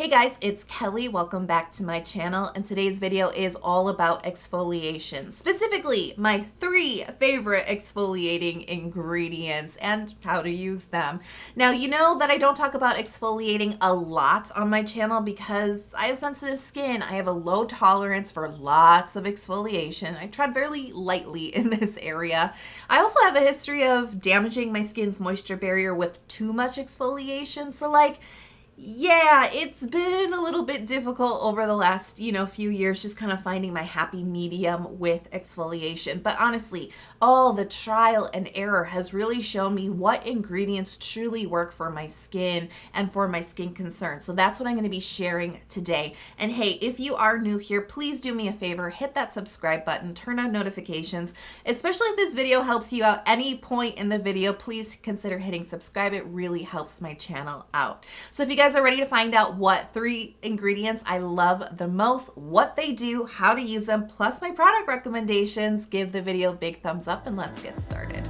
Hey guys, it's Kelly. Welcome back to my channel, and today's video is all about exfoliation. Specifically, my 3 favorite exfoliating ingredients and how to use them. Now, you know that I don't talk about exfoliating a lot on my channel because I have sensitive skin. I have a low tolerance for lots of exfoliation. I tread fairly lightly in this area. I also have a history of damaging my skin's moisture barrier with too much exfoliation, so yeah, it's been a little bit difficult over the last, few years just kind of finding my happy medium with exfoliation. But honestly, all the trial and error has really shown me what ingredients truly work for my skin and for my skin concerns. So that's what I'm going to be sharing today. And hey, if you are new here, please do me a favor, hit that subscribe button, turn on notifications, especially if this video helps you out any point in the video, please consider hitting subscribe. It really helps my channel out. So if you guys are ready to find out what 3 ingredients I love the most, what they do, how to use them, plus my product recommendations, give the video a big thumbs up and let's get started.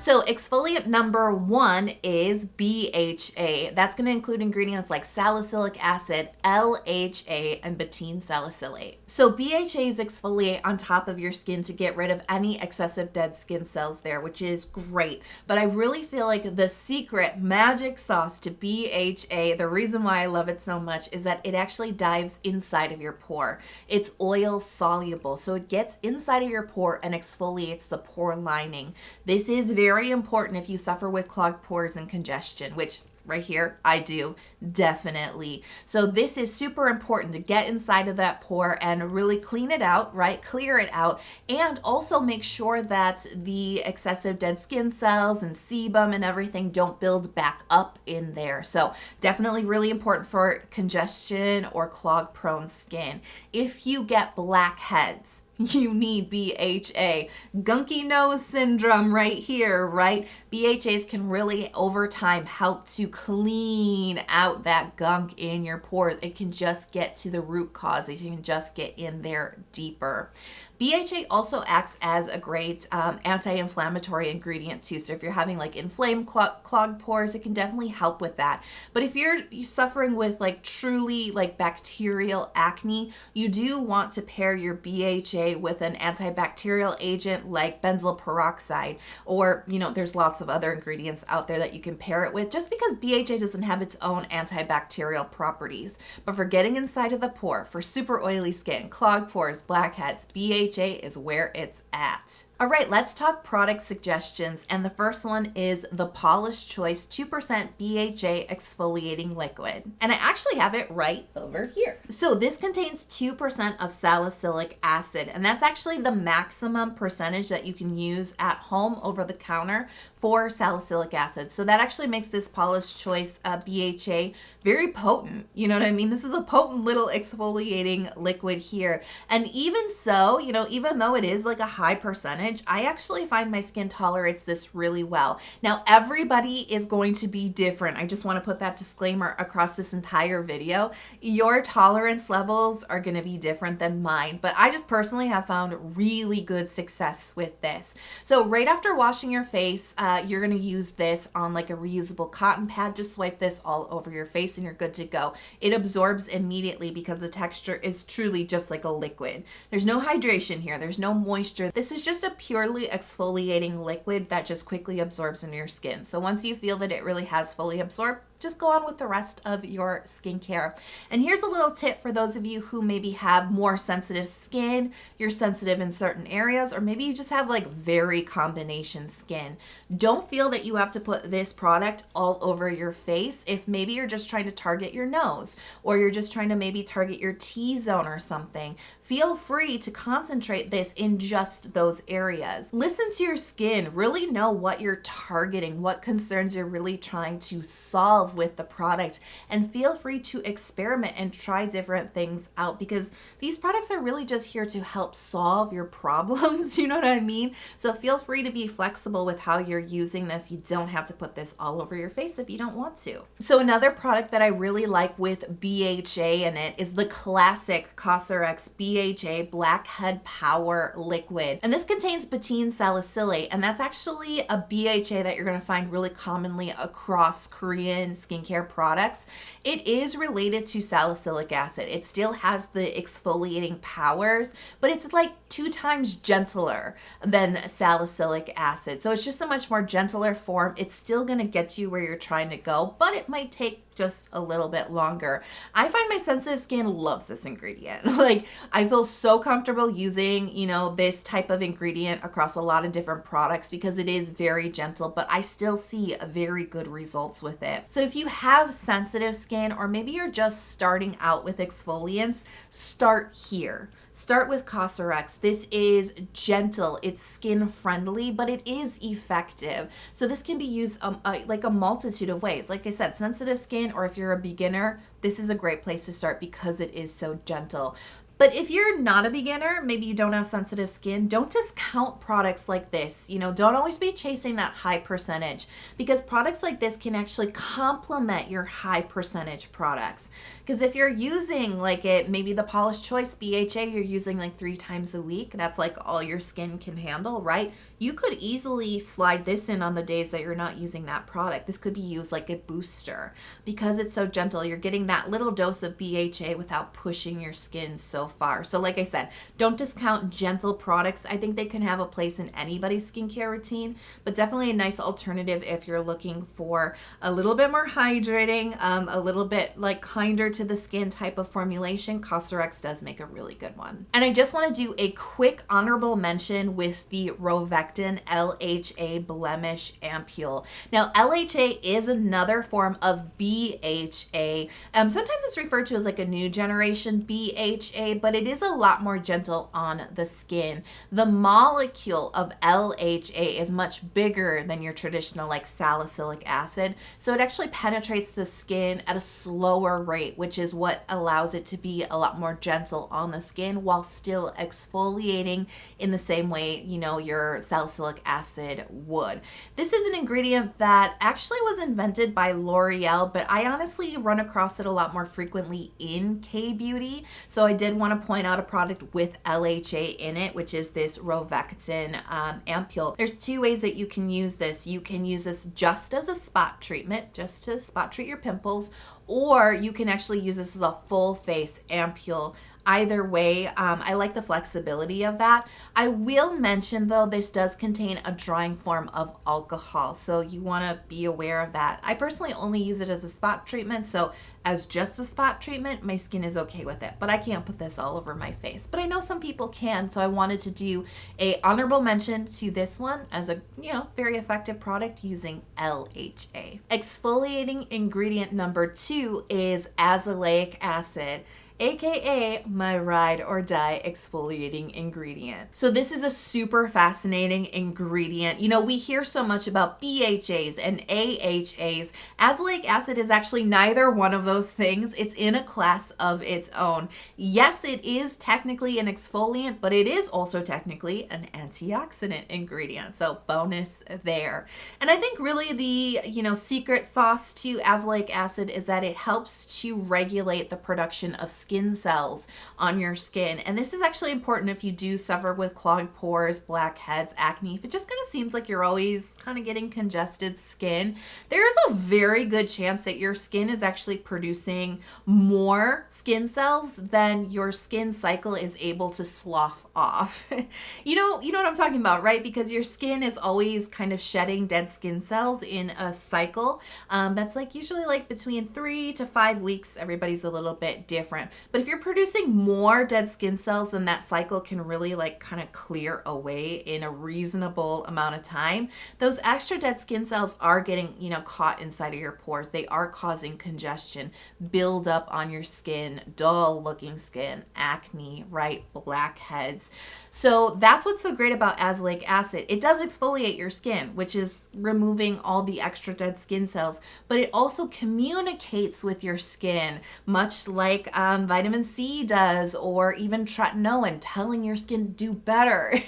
So exfoliant number 1 is BHA. That's going to include ingredients like salicylic acid, LHA, and betaine salicylate. So BHAs exfoliate on top of your skin to get rid of any excessive dead skin cells there, which is great. But I really feel like the secret magic sauce to BHA, the reason why I love it so much, is that it actually dives inside of your pore. It's oil soluble, so it gets inside of your pore and exfoliates the pore lining. This is very important if you suffer with clogged pores and congestion, which right here I do definitely. So this is super important to get inside of that pore and really clean it out, right? Clear it out, and also make sure that the excessive dead skin cells and sebum and everything don't build back up in there. So definitely really important for congestion or clog prone skin. If you get blackheads, you need BHA. Gunky nose syndrome right here, right? BHAs can really, over time, help to clean out that gunk in your pores. It can just get to the root cause. It can just get in there deeper. BHA also acts as a great anti-inflammatory ingredient too. So if you're having inflamed clogged pores, it can definitely help with that. But if you're suffering with truly bacterial acne, you do want to pair your BHA with an antibacterial agent like benzoyl peroxide, or there's lots of other ingredients out there that you can pair it with, just because BHA doesn't have its own antibacterial properties. But for getting inside of the pore, for super oily skin, clogged pores, blackheads, BHA is where it's at. All right, let's talk product suggestions. And the first one is the Paula's Choice 2% BHA exfoliating liquid. And I actually have it right over here. So this contains 2% of salicylic acid, and that's actually the maximum percentage that you can use at home over the counter for salicylic acid. So that actually makes this Paula's Choice BHA very potent. You know what I mean? This is a potent little exfoliating liquid here. And even so, even though it is a high percentage, I actually find my skin tolerates this really well. Now, everybody is going to be different. I just want to put that disclaimer across this entire video. Your tolerance levels are going to be different than mine, but I just personally have found really good success with this. So right after washing your face, you're going to use this on a reusable cotton pad. Just swipe this all over your face and you're good to go. It absorbs immediately because the texture is truly just like a liquid. There's no hydration here. There's no moisture. This is just a purely exfoliating liquid that just quickly absorbs into your skin. So once you feel that it really has fully absorbed, just go on with the rest of your skincare. And here's a little tip for those of you who maybe have more sensitive skin, you're sensitive in certain areas, or maybe you just have very combination skin. Don't feel that you have to put this product all over your face. If maybe you're just trying to target your nose, or you're just trying to maybe target your T-zone or something, feel free to concentrate this in just those areas. Listen to your skin, really know what you're targeting, what concerns you're really trying to solve yourself with the product, and feel free to experiment and try different things out, because these products are really just here to help solve your problems. You know what I mean? So feel free to be flexible with how you're using this. You don't have to put this all over your face if you don't want to. So another product that I really like with BHA in it is the classic Cosrx BHA Blackhead Power Liquid. And this contains betaine salicylate, and that's actually a BHA that you're going to find really commonly across Korean skincare products. It is related to salicylic acid. It still has the exfoliating powers, but it's like 2 times gentler than salicylic acid. So it's just a much more gentler form. It's still going to get you where you're trying to go, but it might take just a little bit longer. I find my sensitive skin loves this ingredient. Like, I feel so comfortable using, you know, this type of ingredient across a lot of different products because it is very gentle, but I still see very good results with it. So if you have sensitive skin, or maybe you're just starting out with exfoliants, start here. Start with Cosrx. This is gentle, it's skin friendly, but it is effective. So this can be used like a multitude of ways. Like I said, sensitive skin, or if you're a beginner, this is a great place to start because it is so gentle. But if you're not a beginner, maybe you don't have sensitive skin, don't discount products like this. You know, don't always be chasing that high percentage, because products like this can actually complement your high percentage products. Because if you're using like maybe the Paula's Choice BHA, you're using like 3 times a week, that's like all your skin can handle, right? You could easily slide this in on the days that you're not using that product. This could be used like a booster because it's so gentle. You're getting that little dose of BHA without pushing your skin so far. So like I said, don't discount gentle products. I think they can have a place in anybody's skincare routine, but definitely a nice alternative if you're looking for a little bit more hydrating, a little bit like kinder to the skin type of formulation. Cosrx does make a really good one. And I just want to do a quick honorable mention with the Rovectin LHA Blemish Ampoule. Now, LHA is another form of BHA. Sometimes it's referred to as like a new generation BHA, but it is a lot more gentle on the skin. The molecule of LHA is much bigger than your traditional like salicylic acid, so it actually penetrates the skin at a slower rate, which is what allows it to be a lot more gentle on the skin while still exfoliating in the same way, you know, your salicylic acid would. This is an ingredient that actually was invented by L'Oreal, but I honestly run across it a lot more frequently in K-beauty. So I did want to point out a product with LHA in it, which is this Rovectin Ampoule. There's 2 ways that you can use this. You can use this just as a spot treatment, just to spot treat your pimples, or you can actually use this as a full face ampoule. Either way, I like the flexibility of that. I will mention though, this does contain a drying form of alcohol, so you want to be aware of that. I personally only use it as a spot treatment, so as just a spot treatment, my skin is okay with it, but I can't put this all over my face. But I know some people can, so I wanted to do a honorable mention to this one as a, you know, very effective product using LHA. Exfoliating ingredient number 2 is azelaic acid, aka my ride or die exfoliating ingredient. So this is a super fascinating ingredient. You know, we hear so much about BHAs and AHAs. Azelaic acid is actually neither one of those things. It's in a class of its own. Yes, it is technically an exfoliant, but it is also technically an antioxidant ingredient. So bonus there. And I think really the, you know, secret sauce to azelaic acid is that it helps to regulate the production of skin cells on your skin. And this is actually important if you do suffer with clogged pores, blackheads, acne. If it just kind of seems like you're always kind of getting congested skin, there is a very good chance that your skin is actually producing more skin cells than your skin cycle is able to slough off. You know what I'm talking about, right? Because your skin is always kind of shedding dead skin cells in a cycle. That's like usually like between 3 to 5 weeks. Everybody's a little bit different. But if you're producing more dead skin cells, then that cycle can really like kind of clear away in a reasonable amount of time. Those extra dead skin cells are getting, you know, caught inside of your pores. They are causing congestion, build up on your skin, dull looking skin, acne, right? Blackheads. So that's what's so great about azelaic acid. It does exfoliate your skin, which is removing all the extra dead skin cells, but it also communicates with your skin, much like vitamin C does, or even tretinoin, telling your skin do better,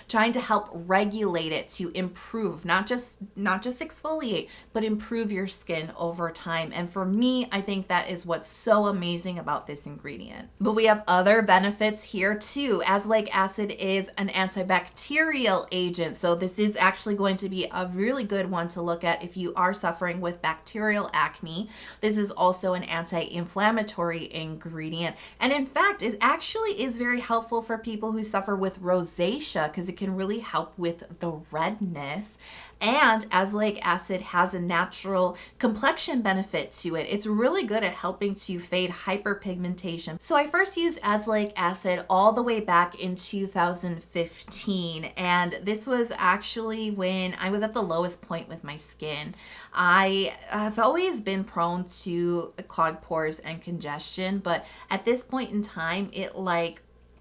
trying to help regulate it to improve, not just exfoliate, but improve your skin over time. And for me, I think that is what's so amazing about this ingredient. But we have other benefits here too. Azelaic acid is an antibacterial agent. So this is actually going to be a really good one to look at if you are suffering with bacterial acne. This is also an anti-inflammatory ingredient. And in fact, it actually is very helpful for people who suffer with rosacea because it can really help with the redness. And azelaic acid has a natural complexion benefit to it. It's really good at helping to fade hyperpigmentation. So I first used azelaic acid all the way back in 2015. And this was actually when I was at the lowest point with my skin. I have always been prone to clogged pores and congestion, but at this point in time, it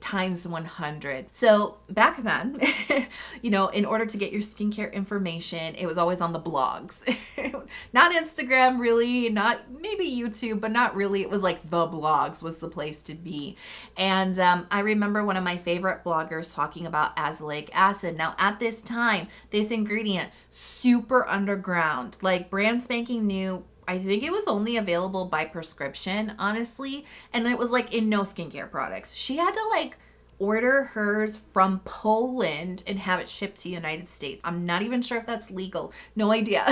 times 100. So back then, in order to get your skincare information, it was always on the blogs. Not Instagram really, not maybe YouTube, but not really. It was like the blogs was the place to be. And I remember one of my favorite bloggers talking about azelaic acid. Now at this time, this ingredient, super underground, like brand spanking new. I think it was only available by prescription, honestly. And it was in no skincare products. She had to order hers from Poland and have it shipped to the United States. I'm not even sure if that's legal. No idea.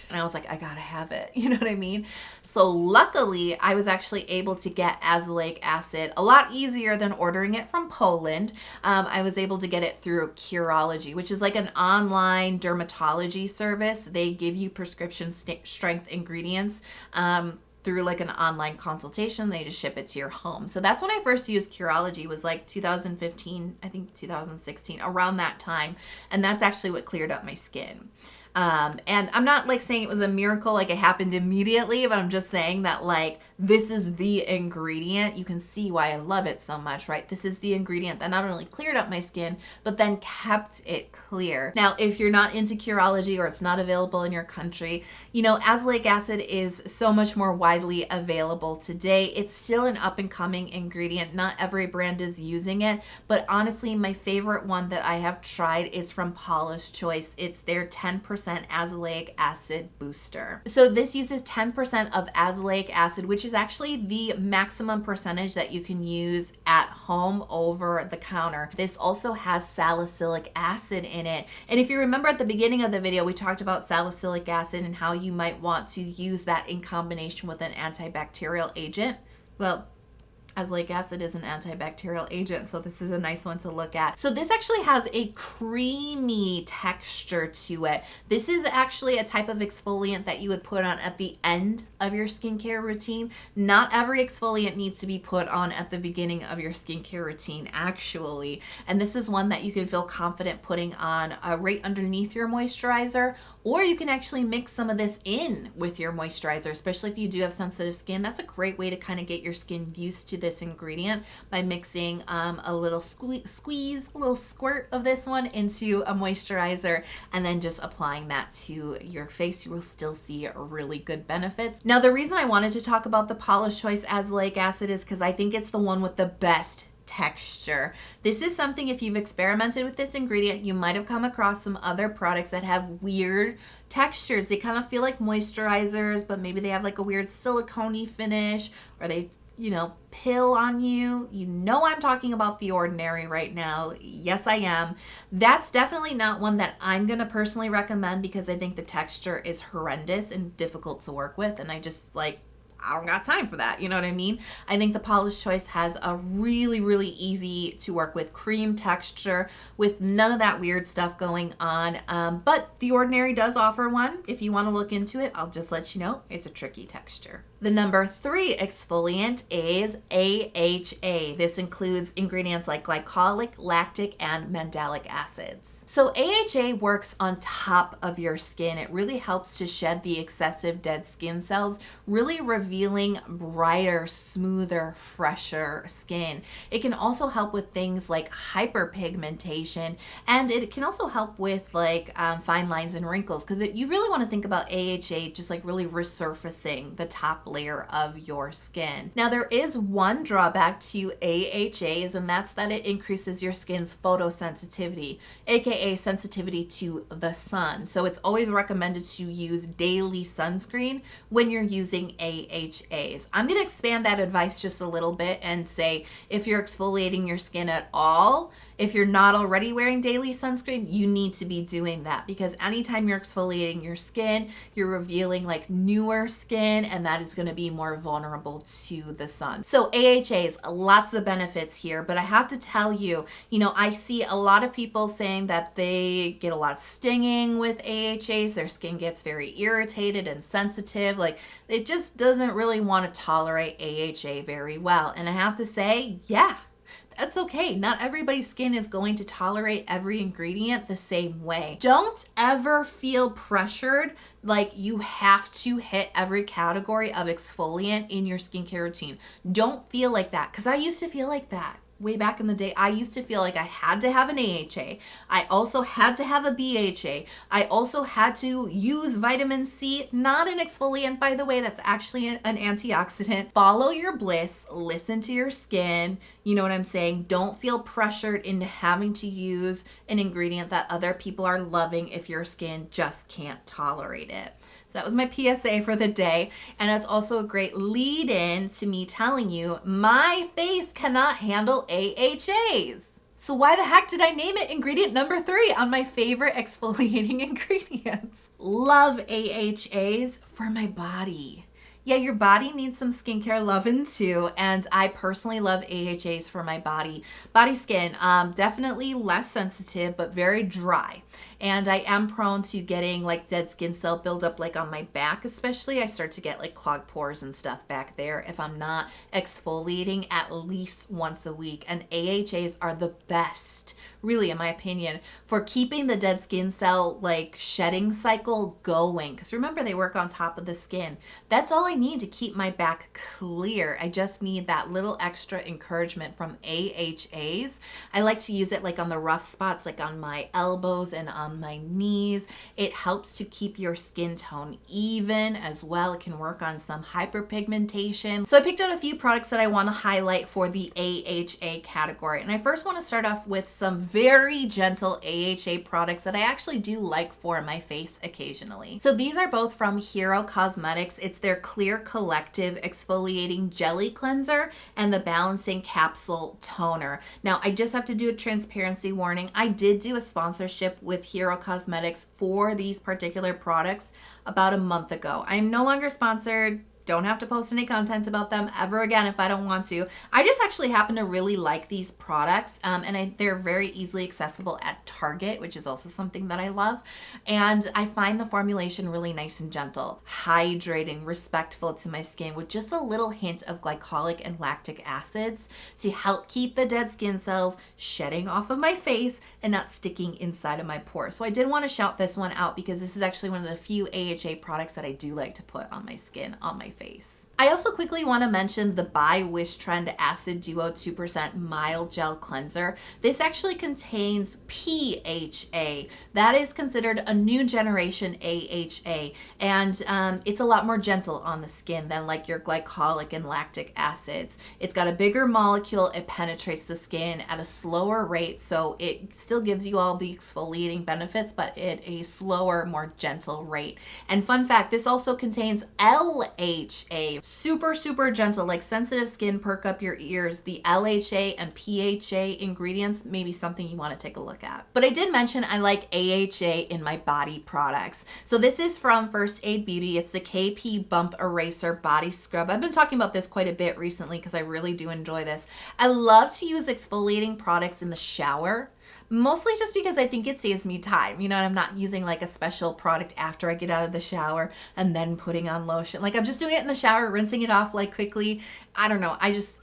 And I was like, I gotta have it. You know what I mean? So luckily, I was actually able to get azelaic acid a lot easier than ordering it from Poland. I was able to get it through Curology, which is an online dermatology service. They give you prescription strength ingredients through an online consultation. They just ship it to your home. So that's when I first used Curology, was 2015, I think 2016, around that time. And that's actually what cleared up my skin. And I'm not saying it was a miracle, it happened immediately, but I'm just saying that this is the ingredient. You can see why I love it so much, right? This is the ingredient that not only cleared up my skin, but then kept it clear. Now, if you're not into Curology or it's not available in your country, azelaic acid is so much more widely available today. It's still an up and coming ingredient. Not every brand is using it, but honestly, my favorite one that I have tried is from Paula's Choice. It's their 10% azelaic acid booster. So this uses 10% of azelaic acid, which is actually the maximum percentage that you can use at home over the counter. This also has salicylic acid in it. And if you remember at the beginning of the video, we talked about salicylic acid and how you might want to use that in combination with an antibacterial agent. Well, azelaic acid is an antibacterial agent, so this is a nice one to look at. So this actually has a creamy texture to it. This is actually a type of exfoliant that you would put on at the end of your skincare routine. Not every exfoliant needs to be put on at the beginning of your skincare routine, actually. And this is one that you can feel confident putting on right underneath your moisturizer, or you can actually mix some of this in with your moisturizer, especially if you do have sensitive skin. That's a great way to kind of get your skin used to this ingredient by mixing a little squeeze, a little squirt of this one into a moisturizer, and then just applying that to your face. You will still see really good benefits. Now, the reason I wanted to talk about the Paula's Choice azelaic acid is because I think it's the one with the best texture. This is something, if you've experimented with this ingredient, you might have come across some other products that have weird textures. They kind of feel like moisturizers, but maybe they have a weird silicone-y finish, or they pill on you. I'm talking about The Ordinary right now. Yes, I am. That's definitely not one that I'm going to personally recommend because I think the texture is horrendous and difficult to work with, and I just I don't got time for that. You know what I mean? I think the Paula's Choice has a really, really easy to work with cream texture with none of that weird stuff going on. But The Ordinary does offer one. If you want to look into it, I'll just let you know it's a tricky texture. The number 3 exfoliant is AHA. This includes ingredients like glycolic, lactic, and mandelic acids. So AHA works on top of your skin. It really helps to shed the excessive dead skin cells, really revealing brighter, smoother, fresher skin. It can also help with things like hyperpigmentation, and it can also help with like fine lines and wrinkles, because you really want to think about AHA just like really resurfacing the top layer of your skin. Now there is one drawback to AHAs, and that's that it increases your skin's photosensitivity, aka sensitivity to the sun. So it's always recommended to use daily sunscreen when you're using AHAs. I'm going to expand that advice just a little bit and say if you're exfoliating your skin at all, if you're not already wearing daily sunscreen, you need to be doing that, because anytime you're exfoliating your skin, you're revealing like newer skin, and that is going to be more vulnerable to the sun. So AHAs, lots of benefits here, but I have to tell you, I see a lot of people saying that they get a lot of stinging with AHAs. Their skin gets very irritated and sensitive. Like it just doesn't really want to tolerate AHA very well. And I have to say, yeah, that's okay. Not everybody's skin is going to tolerate every ingredient the same way. Don't ever feel pressured like you have to hit every category of exfoliant in your skincare routine. Don't feel like that, because I used to feel like that. Way back in the day, I used to feel like I had to have an AHA. I also had to have a BHA. I also had to use vitamin C, not an exfoliant, by the way. That's actually an antioxidant. Follow your bliss. Listen to your skin. You know what I'm saying? Don't feel pressured into having to use an ingredient that other people are loving if your skin just can't tolerate it. So that was my PSA for the day. And that's also a great lead in to me telling you my face cannot handle AHAs. So why the heck did I name it ingredient number 3 on my favorite exfoliating ingredients? Love AHAs for my body. Yeah, your body needs some skincare loving too, and I personally love AHAs for my body. Body skin, definitely less sensitive, but very dry. And I am prone to getting like dead skin cell buildup, like on my back especially. I start to get like clogged pores and stuff back there if I'm not exfoliating at least once a week. And AHAs are the best, really, in my opinion, for keeping the dead skin cell like shedding cycle going. Because remember, they work on top of the skin. That's all I need to keep my back clear. I just need that little extra encouragement from AHAs. I like to use it like on the rough spots, like on my elbows and on my knees. It helps to keep your skin tone even as well. It can work on some hyperpigmentation. So I picked out a few products that I want to highlight for the AHA category. And I first want to start off with some very gentle AHA products that I actually do like for my face occasionally. So these are both from Hero Cosmetics. It's their Clear Collective Exfoliating Jelly Cleanser and the Balancing Capsule Toner. Now, I just have to do a transparency warning. I did do a sponsorship with Hero Cosmetics for these particular products about a month ago. I'm no longer sponsored. Don't have to post any content about them ever again if I don't want to. I just actually happen to really like these products, and they're very easily accessible at Target, which is also something that I love. And I find the formulation really nice and gentle, hydrating, respectful to my skin, with just a little hint of glycolic and lactic acids to help keep the dead skin cells shedding off of my face and not sticking inside of my pores. So I did want to shout this one out because this is actually one of the few AHA products that I do like to put on my skin, on my face. I also quickly want to mention the by Wishtrend Acid Duo 2% Mild Gel Cleanser. This actually contains PHA. That is considered a new generation AHA, and it's a lot more gentle on the skin than like your glycolic and lactic acids. It's got a bigger molecule. It penetrates the skin at a slower rate, so it still gives you all the exfoliating benefits, but at a slower, more gentle rate. And fun fact, this also contains LHA. Super, super gentle, like sensitive skin, perk up your ears. The LHA and PHA ingredients may be something you want to take a look at. But I did mention I like AHA in my body products. So this is from First Aid Beauty. It's the KP Bump Eraser Body Scrub. I've been talking about this quite a bit recently because I really do enjoy this. I love to use exfoliating products in the shower. Mostly just because I think it saves me time, and I'm not using like a special product after I get out of the shower and then putting on lotion. Like I'm just doing it in the shower, rinsing it off like quickly. I don't know.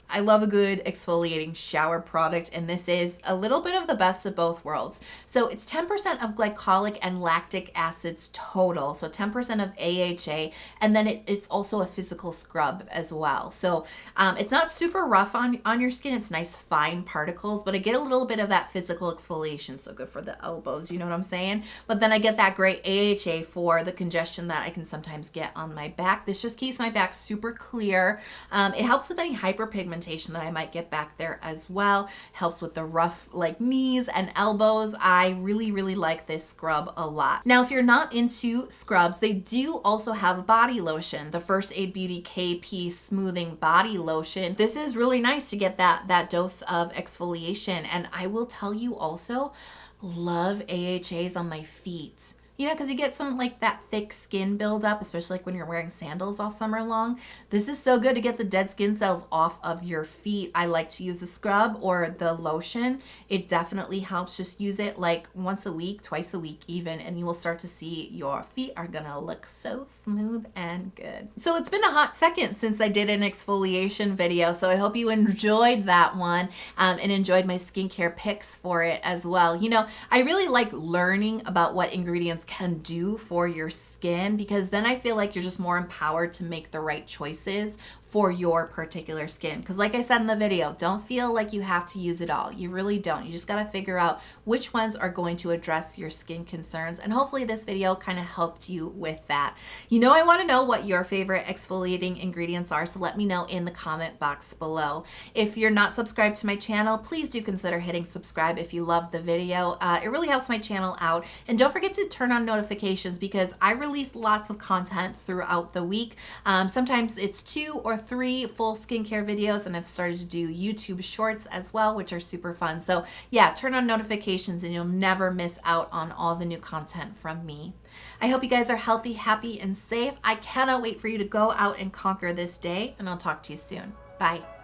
I love a good exfoliating shower product, and this is a little bit of the best of both worlds. So it's 10% of glycolic and lactic acids total, so 10% of AHA, and then it's also a physical scrub as well. So it's not super rough on your skin. It's nice fine particles, but I get a little bit of that physical exfoliation, so good for the elbows, you know what I'm saying? But then I get that great AHA for the congestion that I can sometimes get on my back. This just keeps my back super clear. It helps with any hyperpigmentation that I might get back there as well. Helps with the rough like knees and elbows. I really, really like this scrub a lot. Now, if you're not into scrubs, they do also have a body lotion, the First Aid Beauty KP Smoothing Body Lotion. This is really nice to get that dose of exfoliation. And I will tell you also, love AHAs on my feet. You know, because you get some like that thick skin buildup, especially like when you're wearing sandals all summer long. This is so good to get the dead skin cells off of your feet. I like to use the scrub or the lotion. It definitely helps. Just use it like once a week, twice a week even, and you will start to see your feet are gonna look so smooth and good. So it's been a hot second since I did an exfoliation video, so I hope you enjoyed that one and enjoyed my skincare picks for it as well. You know, I really like learning about what ingredients can do for your skin, because then I feel like you're just more empowered to make the right choices for your particular skin. Because like I said in the video, don't feel like you have to use it all. You really don't. You just got to figure out which ones are going to address your skin concerns, and hopefully this video kind of helped you with that. You know, I want to know what your favorite exfoliating ingredients are, so let me know in the comment box below. If you're not subscribed to my channel, please do consider hitting subscribe if you loved the video. It really helps my channel out, and don't forget to turn on notifications because I release lots of content throughout the week. Sometimes it's 2 or 3 full skincare videos, and I've started to do YouTube shorts as well, which are super fun. So yeah, turn on notifications and you'll never miss out on all the new content from me. I hope you guys are healthy, happy, and safe. I cannot wait for you to go out and conquer this day, and I'll talk to you soon. Bye.